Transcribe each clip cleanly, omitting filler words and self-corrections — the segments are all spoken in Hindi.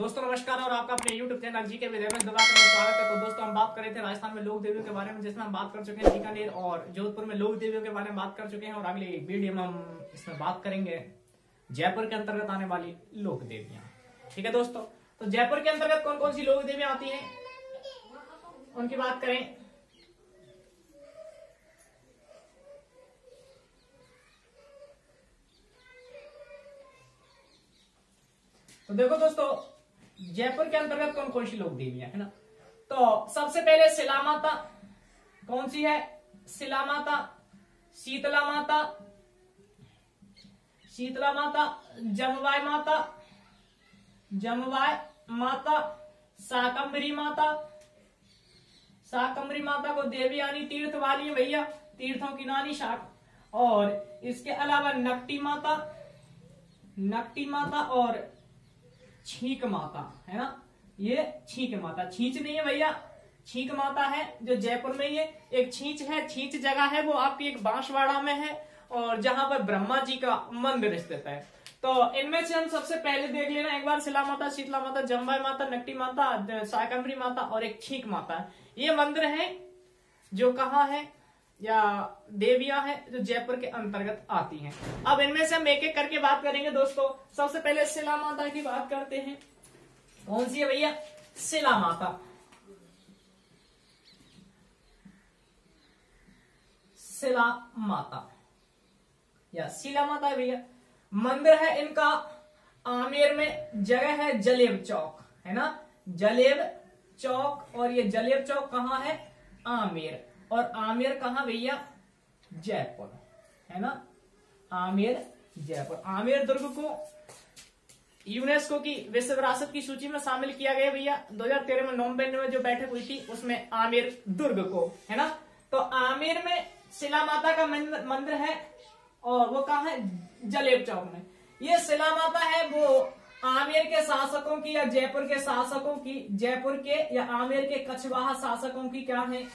दोस्तों नमस्कार और आपका अपने YouTube चैनल जी के वीडियो में दोबारा स्वागत है। तो दोस्तों हम बात कर रहे थे राजस्थान में लोक देवियों के बारे में, जिसमें हम बात कर चुके हैं बीकानेर और जोधपुर में लोक देवियों के बारे में बात कर चुके हैं। और अगले वीडियो में हम इसमें बात करेंगे जयपुर के अंतर्गत आने वाली लोक देवियां। ठीक है दोस्तों, तो जयपुर के अंतर्गत कौन कौन सी लोक देवियां आती है उनकी बात करें। तो देखो दोस्तों, जयपुर के अंतर्गत कौन कौन सी लोक देवियां है ना। तो सबसे पहले शिला माता कौन सी है? शिला माता, शीतला माता, शीतला माता, जमवाय माता, जमवाय माता, शाकंभरी माता। शाकंभरी माता को देवी यानी तीर्थ वाली है भैया, तीर्थों की नानी शाक। और इसके अलावा नकटी माता, नकटी माता और छींक माता है ना। ये छींक माता, छींच नहीं है भैया, छींक माता है जो जयपुर में ही है। एक छींच है, छींच जगह है वो आपकी एक बांसवाड़ा में है और जहां पर ब्रह्मा जी का मंदिर स्थित है। तो इनमें से हम सबसे पहले देख लेना एक बार, शिला माता, शीतला माता, जमवाय माता, नकटी माता, शाकंभरी माता और एक छींक माता। ये मंदिर है जो कहाँ है या देवियां हैं जो जयपुर के अंतर्गत आती हैं। अब इनमें से हम एक एक करके बात करेंगे दोस्तों। सबसे पहले शिला माता की बात करते हैं। कौन सी है भैया? शिला माता। शिला माता या शिला माता है भैया। मंदिर है इनका आमेर में, जगह है जलेब चौक है ना, जलेब चौक। और ये जलेब चौक कहाँ है? आमेर। और आमेर कहाँ भैया? जयपुर है ना, आमेर जयपुर। आमेर दुर्ग को यूनेस्को की विश्व विरासत की सूची में शामिल किया गया भैया। 2013 में नवंबर में जो बैठक हुई थी उसमें आमेर दुर्ग को है ना। तो आमेर में शिला माता का मंदिर है और वो कहाँ है? जलेब चौक में। ये शिला माता है वो आमेर के शासकों की या जयपुर के शासकों की, जयपुर के या आमेर के कछवाहा शासकों की क्या है?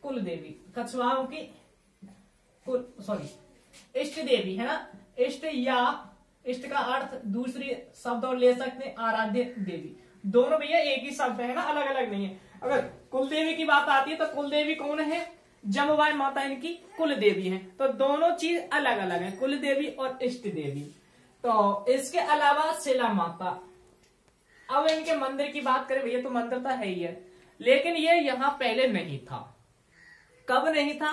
कुल देवी, कछवाहों की कुल इष्ट देवी है ना। इष्ट या इष्ट का अर्थ दूसरी शब्द और ले सकते हैं, आराध्य देवी। दोनों भैया एक ही शब्द है ना, अलग अलग नहीं है। अगर कुल देवी की बात आती है तो कुल देवी कौन है? जमवाय माता इनकी कुल देवी है। तो दोनों चीज अलग अलग है, कुल देवी और इष्ट देवी। तो इसके अलावा शिला माता। अब इनके मंदिर की बात करें भैया तो मंदिर तो है ही है, लेकिन ये यहाँ पहले नहीं था। कब नहीं था?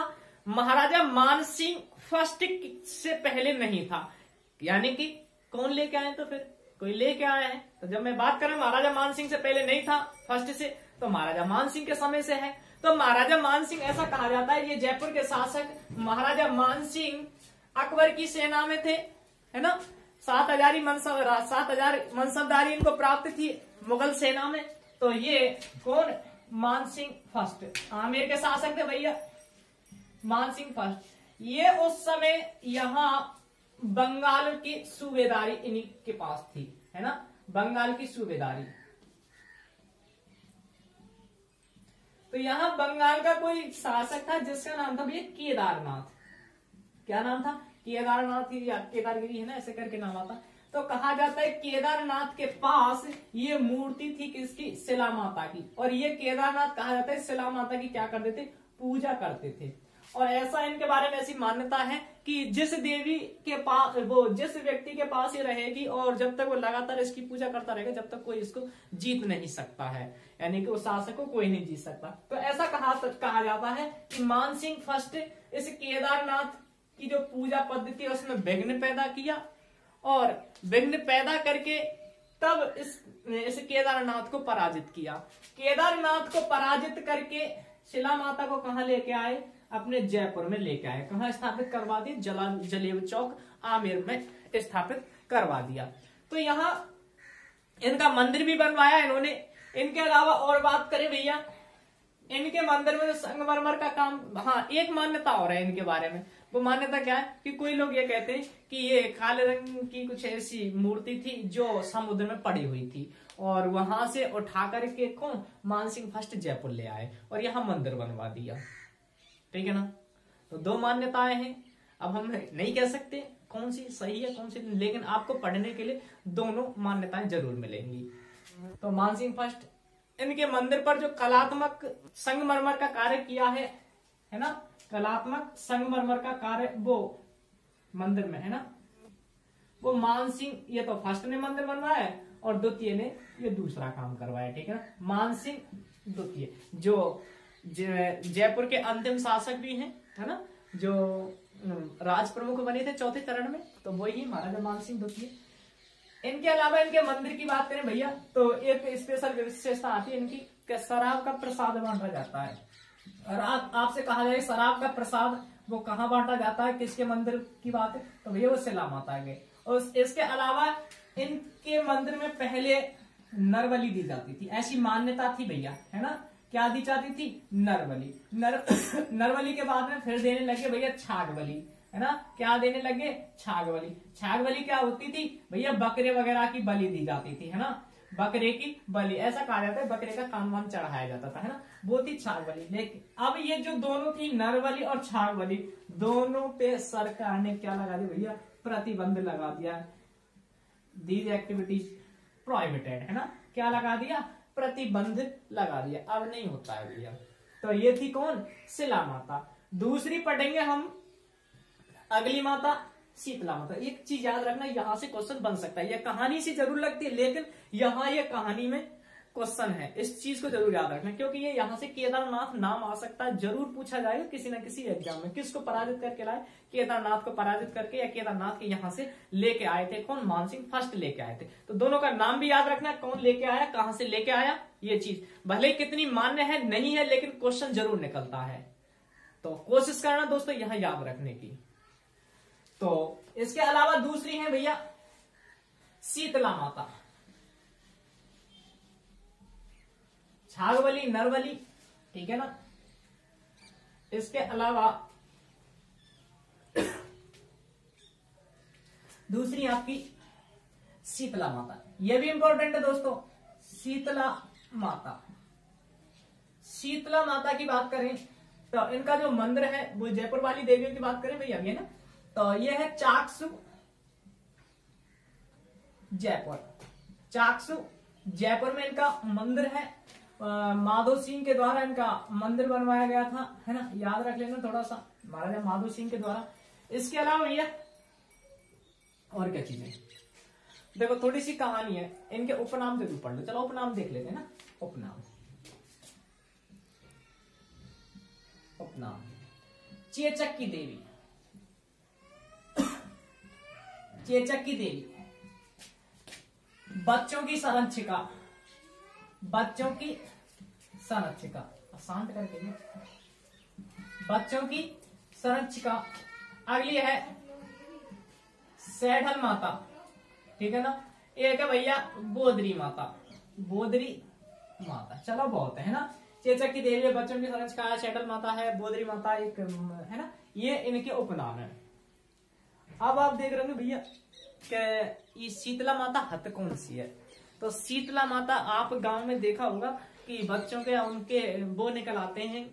महाराजा मानसिंह फर्स्ट से पहले नहीं था। यानी कि कौन लेके आए? तो फिर कोई लेके आया है। तो जब मैं बात करूं महाराजा मानसिंह से पहले नहीं था फर्स्ट से, तो महाराजा मानसिंह के समय से है। तो महाराजा मानसिंह ऐसा कहा जाता है, ये जयपुर के शासक महाराजा मानसिंह अकबर की सेना में थे है ना। 7,000 मनसबदारी इनको प्राप्त थी मुगल सेना में। तो ये कौन? मानसिंह फर्स्ट आमेर के शासक थे भैया, मानसिंह फर्स्ट। ये उस समय यहाँ बंगाल की सूबेदारी इन्हीं के पास थी है ना, बंगाल की सूबेदारी। तो यहाँ बंगाल का कोई शासक था जिसका नाम था भैया केदारनाथ। क्या नाम था? केदारनाथ या केदारगिरी है ना, ऐसे करके नाम आता। तो कहा जाता है केदारनाथ के पास ये मूर्ति थी किसकी? शिला माता की। और ये केदारनाथ कहा जाता है शिला माता की क्या करते थे? पूजा करते थे। और ऐसा इनके बारे में ऐसी मान्यता है कि जिस देवी के पास वो जिस व्यक्ति के पास ये रहेगी और जब तक वो लगातार इसकी पूजा करता रहेगा जब तक कोई इसको जीत नहीं सकता है, यानी कि उस शासक को कोई नहीं जीत सकता। तो ऐसा कहा जाता है कि मानसिंह फर्स्ट इस केदारनाथ की जो पूजा पद्धति है उसमें विघ्न पैदा किया और विघ्न पैदा करके तब इस केदारनाथ को पराजित किया। केदारनाथ को पराजित करके शिला माता को कहां लेके आए? अपने जयपुर में लेके आए। कहां स्थापित करवा दी? जलेब चौक आमेर में स्थापित करवा दिया। तो यहाँ इनका मंदिर भी बनवाया इन्होंने। इनके अलावा और बात करें भैया, इनके मंदिर में संगमरमर का काम। हाँ, एक मान्यता और है इनके बारे में। वो मान्यता क्या है कि कोई लोग ये कहते हैं कि ये काले रंग की कुछ ऐसी मूर्ति थी जो समुद्र में पड़ी हुई थी और वहां से उठा करके कौन? मानसिंह फर्स्ट जयपुर ले आए और यहाँ मंदिर बनवा दिया। ठीक है ना। तो दो मान्यताएं हैं। अब हम नहीं कह सकते कौन सी सही है कौन सी, लेकिन आपको पढ़ने के लिए दोनों मान्यताएं जरूर मिलेंगी। तो मानसिंह फर्स्ट इनके मंदिर पर जो कलात्मक संगमरमर का कार्य किया है ना, कलात्मक संगमरमर का कार्य वो मंदिर में है ना, वो मानसिंह, ये तो फर्स्ट ने मंदिर बनवाया है और द्वितीय ने ये दूसरा काम करवाया, ठीक है ना। मानसिंह द्वितीय जो जयपुर के अंतिम शासक भी हैं, है ना, जो राज प्रमुख बने थे चौथे चरण में, तो वही महाराजा मानसिंह द्वितीय। इनके अलावा इनके मंदिर की बात करें भैया तो एक स्पेशल विशेषता आती है इनकी कि शराब का प्रसाद बांटा जाता है। और आपसे कहा जाए शराब का प्रसाद वो कहाँ बांटा जाता है, किसके मंदिर की बात है, तो भैया वो शिला माता के। और इसके अलावा इनके मंदिर में पहले नरबलि दी जाती थी, ऐसी मान्यता थी भैया, है ना। क्या दी जाती थी? नरबलि। नरबलि के बाद में फिर देने लगे भैया छाग बलि, है ना। क्या देने लगे? छाग बलि। छाग बलि क्या होती थी भैया? बकरे वगैरह की बलि दी जाती थी, है ना, बकरे की बलि, ऐसा कहा जाता है, बकरे का कान वान चढ़ाया जाता था, है ना, वो थी छाग बलि। लेकिन अब ये जो दोनों थी नरबलि और छाग बलि, दोनों पे सरकार ने क्या लगा दिया भैया? प्रतिबंध लगा दिया। दीज एक्टिविटीज प्रोहिबिटेड, है ना, क्या लगा दिया? प्रतिबंध लगा दिया, अब नहीं होता है भैया। तो ये थी कौन? शिला माता। दूसरी पढ़ेंगे हम अगली माता शीतला माता। एक चीज याद रखना, यहां से क्वेश्चन बन सकता है, यह कहानी से जरूर लगती है लेकिन यहां ये कहानी में क्वेश्चन है, इस चीज को जरूर याद रखना, क्योंकि ये यहाँ से केदारनाथ नाम आ सकता है, जरूर पूछा जाएगा किसी न किसी एग्जाम में। किसको पराजित करके लाए? केदारनाथ को पराजित करके, या केदारनाथ के यहाँ से लेके आए थे कौन? मानसिंह फर्स्ट लेके आए थे। तो दोनों का नाम भी याद रखना, कौन लेके आया, कहां से लेके आया, ये चीज भले कितनी मान्य है नहीं है लेकिन क्वेश्चन जरूर निकलता है। तो कोशिश करना दोस्तों यहाँ याद रखने की। तो इसके अलावा दूसरी है भैया शीतला माता। छागबली, नरबली, ठीक है ना। इसके अलावा दूसरी आपकी शीतला माता, यह भी इंपॉर्टेंट है दोस्तों। शीतला माता, शीतला माता की बात करें तो इनका जो मंदिर है वो जयपुर वाली देवियों की बात करें भैया, ये ना, तो ये है चाकसू जयपुर। चाकसू जयपुर में इनका मंदिर है। माधो सिंह के द्वारा इनका मंदिर बनवाया गया था, है ना, याद रख लेना थोड़ा सा, महाराजा माधो सिंह के द्वारा। इसके अलावा ये और क्या चीजें देखो, थोड़ी सी कहानी है, इनके उपनाम जरूर पढ़ लो। चलो उपनाम देख लेते हैं ना। उपनाम, उपनाम चेचक की देवी, चेचक की देवी, बच्चों की संरक्षिका, बच्चों की संरक्षिका, शांत करके, बच्चों की संरक्षिका। अगली है सैढल माता, ठीक है ना। एक है भैया बोदरी माता, बोदरी माता। चलो बहुत है ना। चेचक की देवी, बच्चों की संरक्षिका, सैढल माता है, बोदरी माता एक है ना, ये इनके उपनाम है। अब आप देख रहे हो भैया कि ये शीतला माता हत कौन सी है। तो शीतला माता आप गांव में देखा होगा कि बच्चों के उनके वो निकल आते हैं,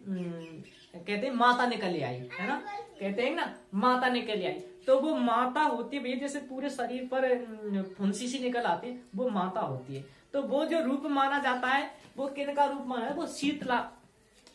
कहते हैं माता निकल आई, है ना, कहते हैं ना माता निकल आई। तो वो माता होती है भैया, जैसे पूरे शरीर पर फुंसी सी निकल आती है, वो माता होती है। तो वो जो रूप माना जाता है वो किनका रूप माना है? वो शीतला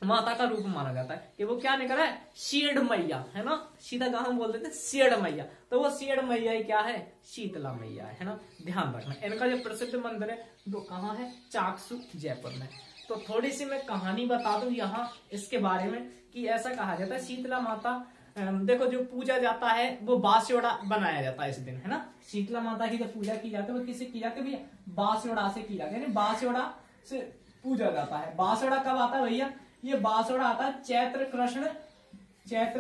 माता का रूप माना जाता है कि वो क्या निकला है? शीड़ मैया, है ना, सीधा गांव बोल देते शीड़ मैया। तो वो शीड़ मैया ही क्या है? शीतला मैया है ना, ध्यान रखना। इनका जो प्रसिद्ध मंदिर है वो कहाँ है? चाकसू जयपुर में। तो थोड़ी सी मैं कहानी बता दूं यहाँ इसके बारे में कि ऐसा कहा जाता है शीतला माता, देखो जो पूजा जाता है वो बास्योड़ा बनाया जाता है इस दिन, है ना। शीतला माता की जो पूजा की जाती है वो किससे की जाती है भैया? बास्योड़ा से की जाती है, बास्योड़ा से पूजा जाता है। बास्योड़ा कब आता है भैया? ये बांसुड़ा आता है चैत्र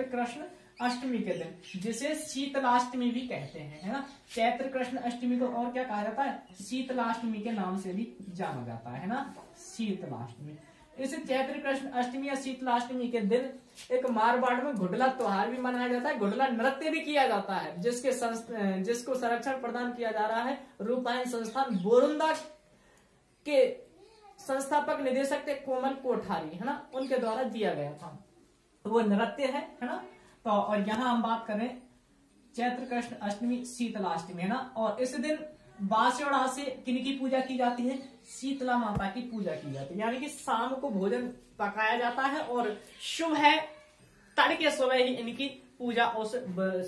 कृष्ण अष्टमी के दिन, जिसे शीतलाष्टमी भी कहते हैं, है ना। चैत्र कृष्ण अष्टमी को और क्या कहा जाता है? शीतलाष्टमी के नाम से भी जाना जाता है ना, शीतलाष्टमी। इस चैत्र कृष्ण अष्टमी या शीतलाष्टमी के दिन एक मारवाड़ में घुडला त्योहार भी मनाया जाता है, घुडला नृत्य भी किया जाता है, जिसको संरक्षण प्रदान किया जा रहा है रूपायन संस्थान बोरुंदा के संस्थापक निदेशक थे कोमल कोठारी, है ना, उनके द्वारा दिया गया था। तो वो नृत्य है ना। तो और यहाँ हम बात करें चैत्र कृष्ण अष्टमी शीतलाष्टमी, है ना। और इस दिन बांसुड़ा से किनकी पूजा की जाती है? शीतला माता की पूजा की जाती है। यानी कि शाम को भोजन पकाया जाता है और शुभ है तड़के सुबह ही इनकी पूजा उस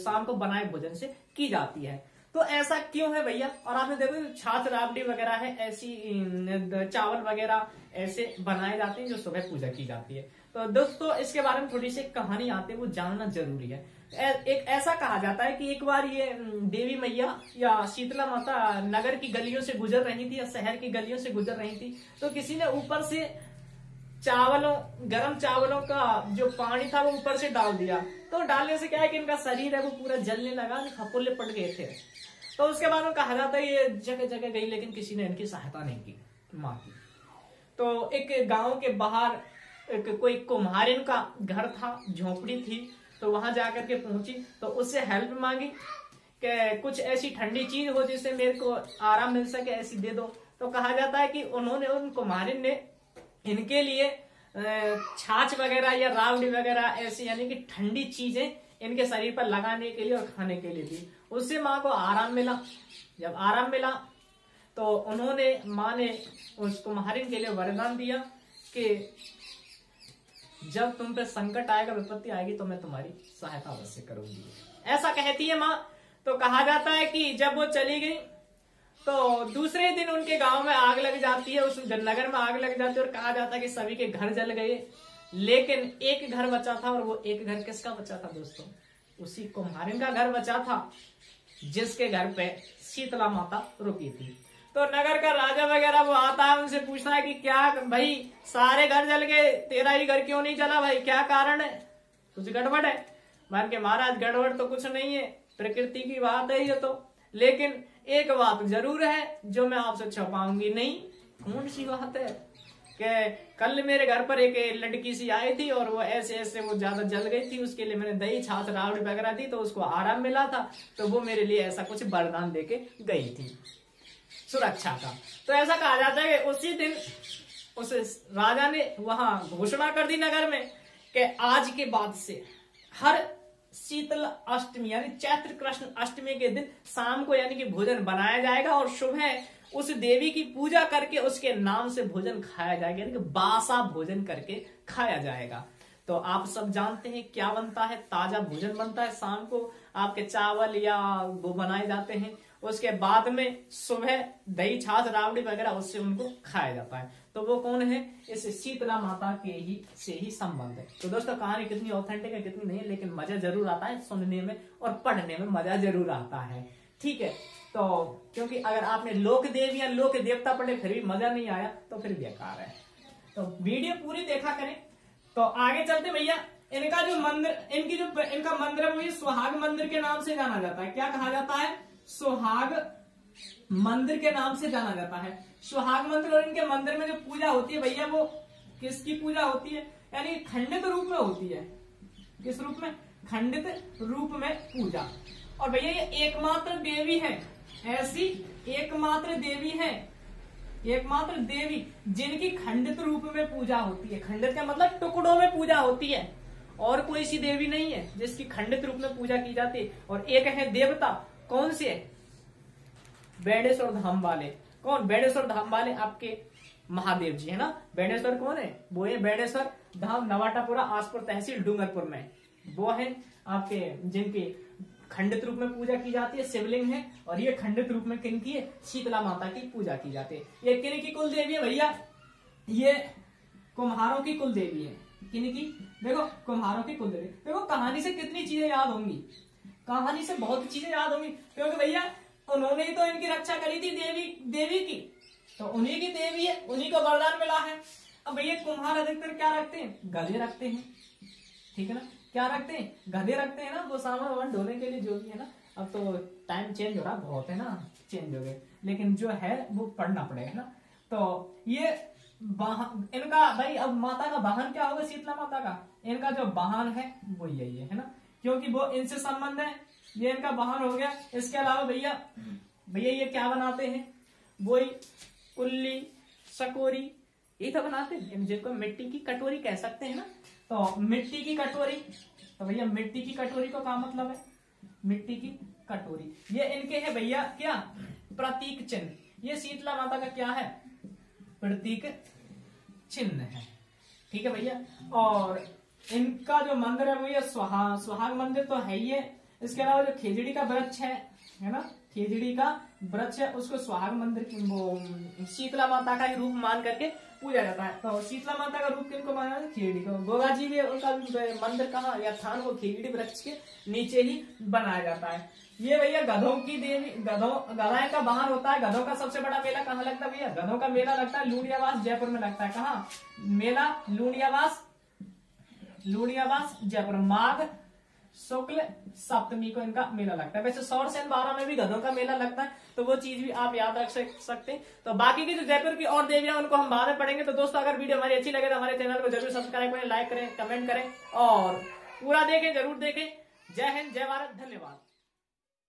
शाम को बनाए भोजन से की जाती है। तो ऐसा क्यों है भैया? और आपने देखो छाछ राबड़ी वगैरह है, ऐसी चावल वगैरह ऐसे बनाए जाते हैं जो सुबह पूजा की जाती है। तो दोस्तों इसके बारे में थोड़ी सी कहानी आती है, वो जानना जरूरी है। एक ऐसा कहा जाता है कि एक बार ये देवी मैया या शीतला माता नगर की गलियों से गुजर रही थी या शहर की गलियों से गुजर रही थी, तो किसी ने ऊपर से गरम चावलों का जो पानी था वो ऊपर से डाल दिया। तो डालने से क्या है कि इनका शरीर है वो पूरा जलने लगा, फफोले पड़ गए थे। तो उसके बाद में कहा जाता है ये जगह जगह गई लेकिन किसी ने इनकी सहायता नहीं की माँ की। तो एक गांव के बाहर कोई कुम्हारिन का घर था, झोपड़ी थी, तो वहां जाकर के पहुंची तो उससे हेल्प मांगी कि कुछ ऐसी ठंडी चीज हो जिससे मेरे को आराम मिल सके, ऐसी दे दो। तो कहा जाता है कि उन्होंने, उन कुम्हारिन ने इनके लिए छाछ वगैरह या राबड़ी वगैरह ऐसी यानी कि ठंडी चीजें इनके शरीर पर लगाने के लिए और खाने के लिए दी। उससे माँ को आराम मिला। जब आराम मिला तो उन्होंने, माँ ने उस कुम्हारिन के लिए वरदान दिया कि जब तुम पे संकट आएगा, विपत्ति आएगी तो मैं तुम्हारी सहायता अवश्य करूंगी, ऐसा कहती है माँ। तो कहा जाता है कि जब वो चली गई तो दूसरे दिन उनके गांव में आग लग जाती है, उस नगर में आग लग जाती है और कहा जाता है कि सभी के घर जल गए, लेकिन एक घर बचा था। और वो एक घर किसका बचा था दोस्तों? उसी कुम्हारिन का घर बचा था जिसके घर पे शीतला माता रुकी थी। तो नगर का राजा वगैरह वो आता है, उनसे पूछता है कि क्या भाई सारे घर जल गए, तेरा ही घर क्यों नहीं जला भाई, क्या कारण है, कुछ गड़बड़ है? मान के महाराज गड़बड़ तो कुछ नहीं है, प्रकृति की बात है ये तो, लेकिन एक बात जरूर है जो मैं आपसे छुपाऊंगी नहीं। कौन सी बात है? कि कल मेरे घर पर एक लड़की सी आई थी और वो ऐसे ऐसे वो ज्यादा जल गई थी, उसके लिए मैंने दही छाछ राबड़ी वगैरह दी तो उसको आराम मिला था, तो वो मेरे लिए ऐसा कुछ वरदान देके गई थी सुरक्षा का। तो ऐसा कहा जाता है कि उसी दिन उस राजा ने वहां घोषणा कर दी नगर में कि आज के बाद से हर शीतल अष्टमी यानी चैत्र कृष्ण अष्टमी के दिन शाम को यानी कि भोजन बनाया जाएगा और सुबह उस देवी की पूजा करके उसके नाम से भोजन खाया जाएगा, यानी कि बासा भोजन करके खाया जाएगा। तो आप सब जानते हैं क्या बनता है, ताजा भोजन बनता है शाम को, आपके चावल या वो बनाए जाते हैं, उसके बाद में सुबह दही छाछ राबड़ी वगैरह उससे उनको खाया जाता है। तो वो कौन है? इस शीतला माता के ही से ही संबंध है। तो दोस्तों कहानी कितनी ऑथेंटिक है कितनी नहीं है, लेकिन मजा जरूर आता है सुनने में और पढ़ने में मजा जरूर आता है। ठीक है, तो क्योंकि अगर आपने लोक देव या लोक देवता पढ़े फिर भी मजा नहीं आया तो फिर बेकार है। तो वीडियो पूरी देखा करें। तो आगे चलते भैया, इनका जो मंदिर, इनका मंदिर है वो ये सुहाग मंदिर के नाम से जाना जाता है। क्या कहा जाता है? सुहाग मंदिर के नाम से जाना जाता है। सुहाग मंदिर, और इनके मंदिर में जो पूजा होती है भैया वो किसकी पूजा होती है? यानी खंडित रूप में होती है। किस रूप में? खंडित रूप में पूजा। और भैया ये एकमात्र देवी है, ऐसी एकमात्र देवी है, एकमात्र देवी जिनकी खंडित रूप में पूजा होती है। खंडित का मतलब टुकड़ों में पूजा होती है, और कोई सी देवी नहीं है जिसकी खंडित रूप में पूजा की जाती है। और एक है देवता, कौन से? बेड़ेश्वर धाम वाले। कौन? बेड़ेश्वर धाम वाले आपके महादेव जी है ना। बेड़ेश्वर कौन है? वो है बेड़ेश्वर धाम, नवाटापुरा, आसपुर तहसील, डूंगरपुर में। वो है आपके जिनकी खंडित रूप में पूजा की जाती है, शिवलिंग है। और ये खंडित रूप में किनकी है? शीतला माता की पूजा की जाती है। ये किन की कुल देवी है भैया? ये कुम्हारों की कुल देवी है। किन की? देखो कुम्हारों की कुल देवी। देखो कहानी से कितनी चीजें याद होंगी, कहानी से बहुत चीजें याद होंगी, क्योंकि भैया उन्होंने ही तो इनकी रक्षा करी थी देवी की, तो उन्हीं की देवी है, उन्हीं को वरदान मिला है। अब भैया कुम्हार अधिकतर क्या रखते हैं? गधे रखते हैं, ठीक है ना। क्या रखते हैं? गधे रखते हैं ना, वो सामान वामान ढोने के लिए जो भी है ना। अब तो टाइम चेंज हो रहा बहुत है ना, चेंज हो गए, लेकिन जो है वो पढ़ना पड़ेगा ना। तो ये इनका भाई, अब माता का वाहन क्या होगा? शीतला माता का इनका जो वाहन है वो यही है ना, क्योंकि वो इनसे संबंध है, ये इनका वाहन हो गया। इसके अलावा भैया ये क्या बनाते हैं? वही कुल्ली, सकोरी, ये तो बनाते हैं, जिनको मिट्टी की कटोरी कह सकते हैं ना। तो मिट्टी की कटोरी, तो भैया मिट्टी की कटोरी को क्या मतलब है? मिट्टी की कटोरी ये इनके है भैया क्या? प्रतीक चिन्ह। ये शीतला माता का क्या है? प्रतीक चिन्ह है। ठीक है भैया। और इनका जो मंदिर है वो ये सुहाग मंदिर तो है ही है। इसके अलावा जो खेजड़ी का वृक्ष है ना, खेजड़ी का वृक्ष है, उसको सुहाग मंदिर वो शीतला माता का ही रूप मान करके पूजा जाता है। तो शीतला माता का रूप किनको माना जाता है? खेजड़ी को। गोगा जी भी उनका मंदिर कहाँ या थान वो खेजड़ी वृक्ष के नीचे ही बनाया जाता है। ये भैया गधों की देवी, गधाएं का वाहन होता है। गधों का सबसे बड़ा मेला कहाँ लगता है भैया? गधों का मेला लगता है लूणियावास जयपुर में लगता है। कहाँ मेला? लूणियावास जयपुर। माघ शुक्ल सप्तमी को इनका मेला लगता है। वैसे सौरसेन 12 में भी गधों का मेला लगता है, तो वो चीज भी आप याद रख सकते हैं। तो बाकी की जो जयपुर की और देवियां उनको हम बाद में पढ़ेंगे। तो दोस्तों अगर वीडियो हमारी अच्छी लगे तो हमारे चैनल को जरूर सब्सक्राइब करें, लाइक करें, कमेंट करें और पूरा देखें, जरूर देखें। जय हिंद, जय भारत, धन्यवाद।